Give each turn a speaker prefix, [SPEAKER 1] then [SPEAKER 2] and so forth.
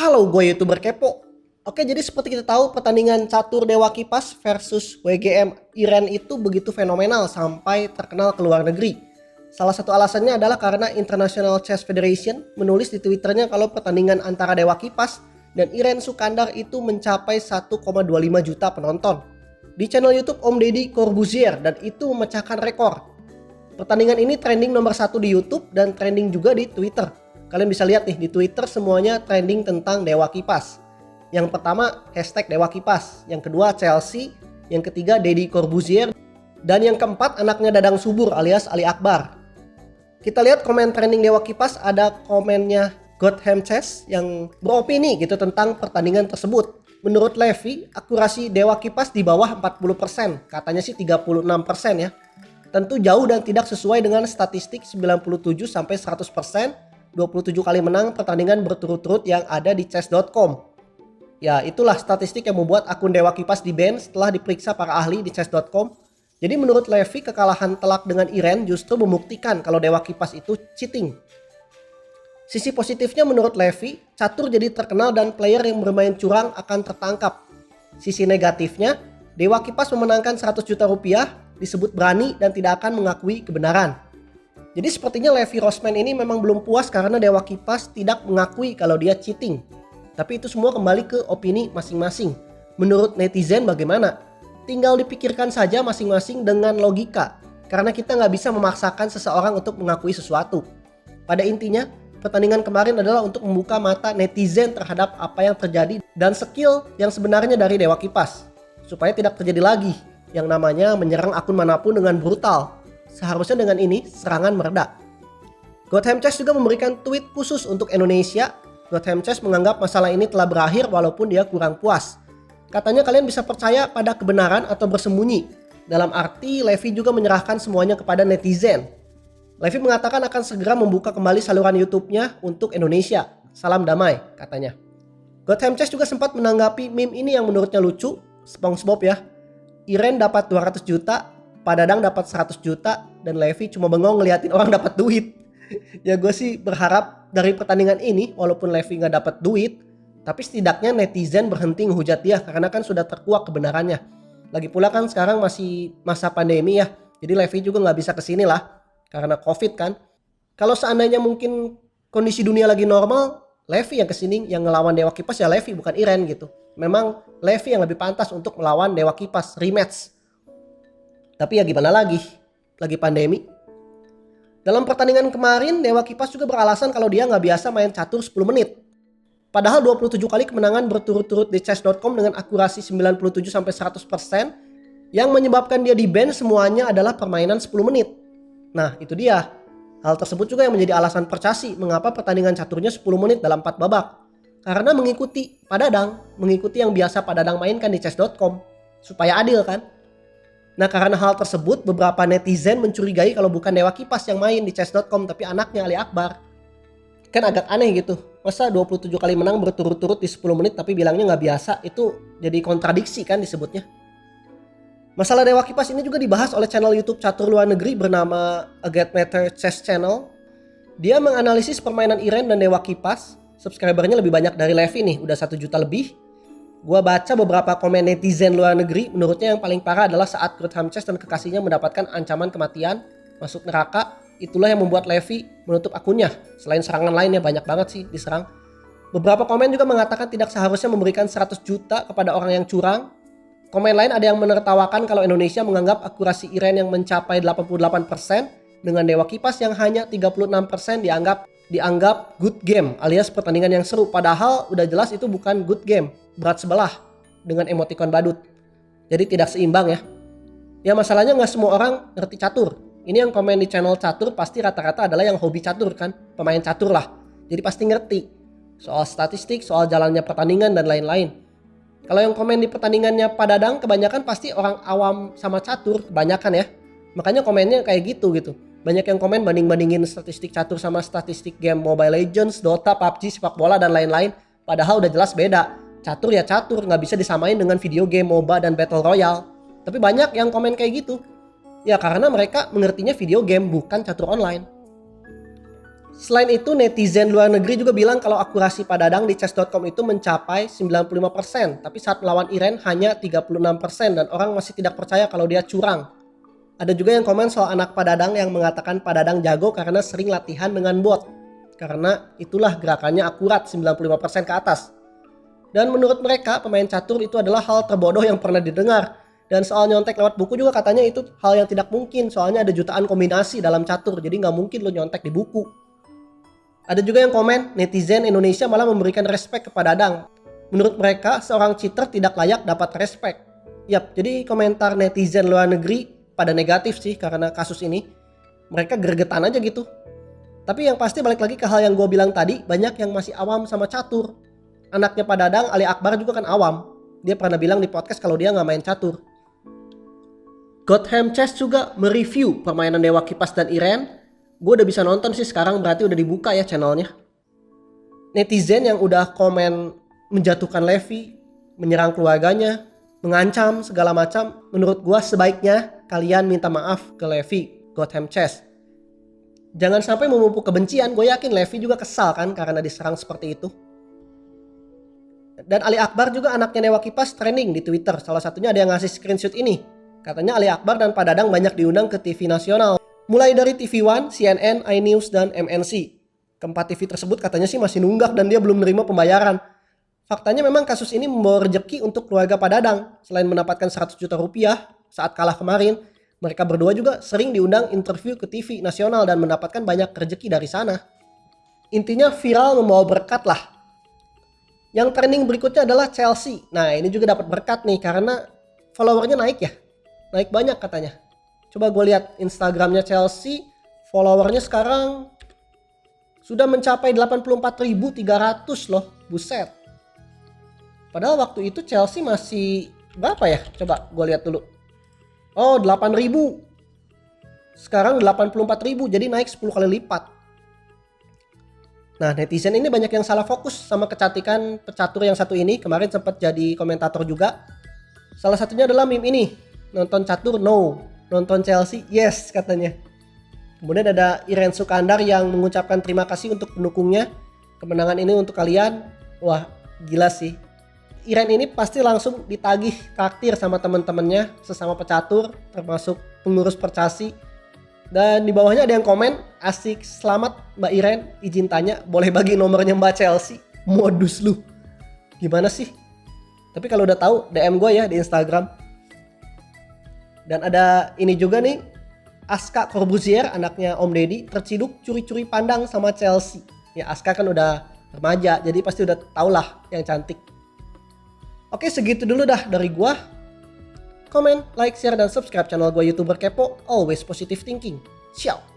[SPEAKER 1] Halo, gue YouTuber Kepo. Oke, jadi seperti kita tahu pertandingan catur Dewa Kipas versus WGM Iren itu begitu fenomenal sampai terkenal ke luar negeri. Salah satu alasannya adalah karena International Chess Federation menulis di Twitternya kalau pertandingan antara Dewa Kipas dan Iren Sukandar itu mencapai 1,25 juta penonton di channel YouTube Om Deddy Corbuzier, dan itu memecahkan rekor. Pertandingan ini trending nomor 1 di YouTube dan trending juga di Twitter. Kalian bisa lihat nih di Twitter semuanya trending tentang Dewa Kipas. Yang pertama hashtag Dewa Kipas, yang kedua Chelsea, yang ketiga Deddy Corbuzier, dan yang keempat anaknya Dadang Subur alias Ali Akbar. Kita lihat komen trending Dewa Kipas, ada komennya Gotham Chess yang beropini gitu tentang pertandingan tersebut. Menurut Levi, akurasi Dewa Kipas di bawah 40%, katanya sih 36% ya. Tentu jauh dan tidak sesuai dengan statistik 97 sampai 100%, 27 kali menang pertandingan berturut-turut yang ada di chess.com. Ya, itulah statistik yang membuat akun Dewa Kipas di-ban setelah diperiksa para ahli di chess.com. Jadi menurut Levi, kekalahan telak dengan Iren justru membuktikan kalau Dewa Kipas itu cheating. Sisi positifnya menurut Levi, catur jadi terkenal dan player yang bermain curang akan tertangkap. Sisi negatifnya, Dewa Kipas memenangkan 100 juta rupiah, disebut berani dan tidak akan mengakui kebenaran. Jadi sepertinya Levi Rosman ini memang belum puas karena Dewa Kipas tidak mengakui kalau dia cheating. Tapi itu semua kembali ke opini masing-masing. Menurut netizen bagaimana? Tinggal dipikirkan saja masing-masing dengan logika. Karena kita nggak bisa memaksakan seseorang untuk mengakui sesuatu. Pada intinya, pertandingan kemarin adalah untuk membuka mata netizen terhadap apa yang terjadi dan skill yang sebenarnya dari Dewa Kipas. Supaya tidak terjadi lagi yang namanya menyerang akun manapun dengan brutal. Seharusnya dengan ini serangan mereda. Gotham Chess juga memberikan tweet khusus untuk Indonesia. Gotham Chess menganggap masalah ini telah berakhir walaupun dia kurang puas. Katanya kalian bisa percaya pada kebenaran atau bersembunyi. Dalam arti Levi juga menyerahkan semuanya kepada netizen. Levi mengatakan akan segera membuka kembali saluran YouTube-nya untuk Indonesia. Salam damai, katanya. Gotham Chess juga sempat menanggapi meme ini yang menurutnya lucu. SpongeBob ya. Iren dapat 200 juta. Pak Dadang dapat 100 juta dan Levi cuma bengong ngeliatin orang dapat duit. Ya gue sih berharap dari pertandingan ini walaupun Levi gak dapat duit, tapi setidaknya netizen berhenti ngehujat dia karena kan sudah terkuak kebenarannya. Lagi pula kan sekarang masih masa pandemi ya, jadi Levi juga gak bisa kesini lah karena COVID kan. Kalau seandainya mungkin kondisi dunia lagi normal, Levi yang kesini yang ngelawan Dewa Kipas ya Levi bukan Iren gitu. Memang Levi yang lebih pantas untuk melawan Dewa Kipas rematch. Tapi ya gimana lagi pandemi. Dalam pertandingan kemarin, Dewa Kipas juga beralasan kalau dia nggak biasa main catur 10 menit. Padahal 27 kali kemenangan berturut-turut di chess.com dengan akurasi 97-100%, yang menyebabkan dia di-ban semuanya adalah permainan 10 menit. Nah itu dia. Hal tersebut juga yang menjadi alasan Percasi mengapa pertandingan caturnya 10 menit dalam 4 babak. Karena mengikuti Pak Dadang, mengikuti yang biasa Pak Dadang mainkan di chess.com. Supaya adil kan. Nah karena hal tersebut beberapa netizen mencurigai kalau bukan Dewa Kipas yang main di chess.com tapi anaknya Ali Akbar. Kan agak aneh gitu. Masa 27 kali menang berturut-turut di 10 menit tapi bilangnya nggak biasa, itu jadi kontradiksi kan disebutnya. Masalah Dewa Kipas ini juga dibahas oleh channel YouTube catur luar negeri bernama A Get Matter Chess Channel. Dia menganalisis permainan Iren dan Dewa Kipas. Subscribernya lebih banyak dari Levi nih, udah 1 juta lebih. Gua baca beberapa komen netizen luar negeri, menurutnya yang paling parah adalah saat Gotham Chess dan kekasihnya mendapatkan ancaman kematian, masuk neraka. Itulah yang membuat Levi menutup akunnya. Selain serangan lainnya banyak banget sih diserang. Beberapa komen juga mengatakan tidak seharusnya memberikan 100 juta kepada orang yang curang. Komen lain ada yang menertawakan kalau Indonesia menganggap akurasi Iren yang mencapai 88% dengan Dewa Kipas yang hanya 36% dianggap good game alias pertandingan yang seru. Padahal udah jelas itu bukan good game. Berat sebelah dengan emotikon badut. Jadi tidak seimbang ya. Ya masalahnya gak semua orang ngerti catur. Ini yang komen di channel catur pasti rata-rata adalah yang hobi catur kan. Pemain catur lah. Jadi pasti ngerti. Soal statistik, soal jalannya pertandingan dan lain-lain. Kalau yang komen di pertandingannya Pak Dadang kebanyakan pasti orang awam sama catur. Kebanyakan ya. Makanya komennya kayak gitu. Banyak yang komen banding-bandingin statistik catur sama statistik game Mobile Legends, Dota, PUBG, sepak bola dan lain-lain. Padahal udah jelas beda. Catur ya catur, nggak bisa disamain dengan video game, MOBA, dan Battle Royale. Tapi banyak yang komen kayak gitu. Ya karena mereka mengertinya video game bukan catur online. Selain itu, netizen luar negeri juga bilang kalau akurasi Pak Dadang di chess.com itu mencapai 95%, tapi saat melawan Iren hanya 36% dan orang masih tidak percaya kalau dia curang. Ada juga yang komen soal anak Pak Dadang yang mengatakan Pak Dadang jago karena sering latihan dengan bot. Karena itulah gerakannya akurat 95% ke atas. Dan menurut mereka, pemain catur itu adalah hal terbodoh yang pernah didengar. Dan soal nyontek lewat buku juga katanya itu hal yang tidak mungkin, soalnya ada jutaan kombinasi dalam catur, jadi nggak mungkin lo nyontek di buku. Ada juga yang komen, netizen Indonesia malah memberikan respek kepada Dadang. Menurut mereka, seorang cheater tidak layak dapat respek. Yap, jadi komentar netizen luar negeri pada negatif sih karena kasus ini. Mereka gregetan aja gitu. Tapi yang pasti balik lagi ke hal yang gue bilang tadi, banyak yang masih awam sama catur. Anaknya Pak Dadang, Ali Akbar juga kan awam. Dia pernah bilang di podcast kalau dia nggak main catur. Gotham Chess juga mereview permainan Dewa Kipas dan Iren. Gue udah bisa nonton sih sekarang, berarti udah dibuka ya channelnya. Netizen yang udah komen menjatuhkan Levi, menyerang keluarganya, mengancam segala macam, menurut gue sebaiknya kalian minta maaf ke Levi, Gotham Chess. Jangan sampai memupuk kebencian, gue yakin Levi juga kesal kan karena diserang seperti itu. Dan Ali Akbar juga anaknya Dewa Kipas trending di Twitter, salah satunya ada yang ngasih screenshot ini. Katanya Ali Akbar dan Pak Dadang banyak diundang ke TV nasional. Mulai dari TV One, CNN, iNews, dan MNC. Keempat TV tersebut katanya sih masih nunggak dan dia belum menerima pembayaran. Faktanya memang kasus ini membawa rezeki untuk keluarga Pak Dadang. Selain mendapatkan 100 juta rupiah saat kalah kemarin, mereka berdua juga sering diundang interview ke TV nasional dan mendapatkan banyak rezeki dari sana. Intinya viral membawa berkat lah. Yang trending berikutnya adalah Chelsea. Nah ini juga dapat berkat nih karena followernya naik ya. Naik banyak katanya. Coba gue lihat Instagramnya Chelsea, followernya sekarang sudah mencapai 84.300 loh, buset. Padahal waktu itu Chelsea masih berapa ya? Coba gue lihat dulu. Oh 8.000. Sekarang 84.000, jadi naik 10 kali lipat. Nah netizen ini banyak yang salah fokus sama kecantikan pecatur yang satu ini. Kemarin sempat jadi komentator juga. Salah satunya adalah meme ini. Nonton catur no. Nonton Chelsea, yes katanya. Kemudian ada Iren Sukandar yang mengucapkan terima kasih untuk pendukungnya. Kemenangan ini untuk kalian. Wah, gila sih. Iren ini pasti langsung ditagih traktir sama teman-temannya sesama pecatur, termasuk pengurus Percasi. Dan di bawahnya ada yang komen, asik, selamat Mbak Iren, izin tanya, boleh bagi nomornya Mbak Chelsea? Modus lu. Gimana sih? Tapi kalau udah tahu, DM gue ya di Instagram. Dan ada ini juga nih, Aska Corbuzier, anaknya Om Deddy, terciduk curi-curi pandang sama Chelsea. Ya Aska kan udah remaja, jadi pasti udah tau lah yang cantik. Oke segitu dulu dah dari gua. Komen, like, share, dan subscribe channel gua YouTuber Kepo. Always positive thinking. Ciao.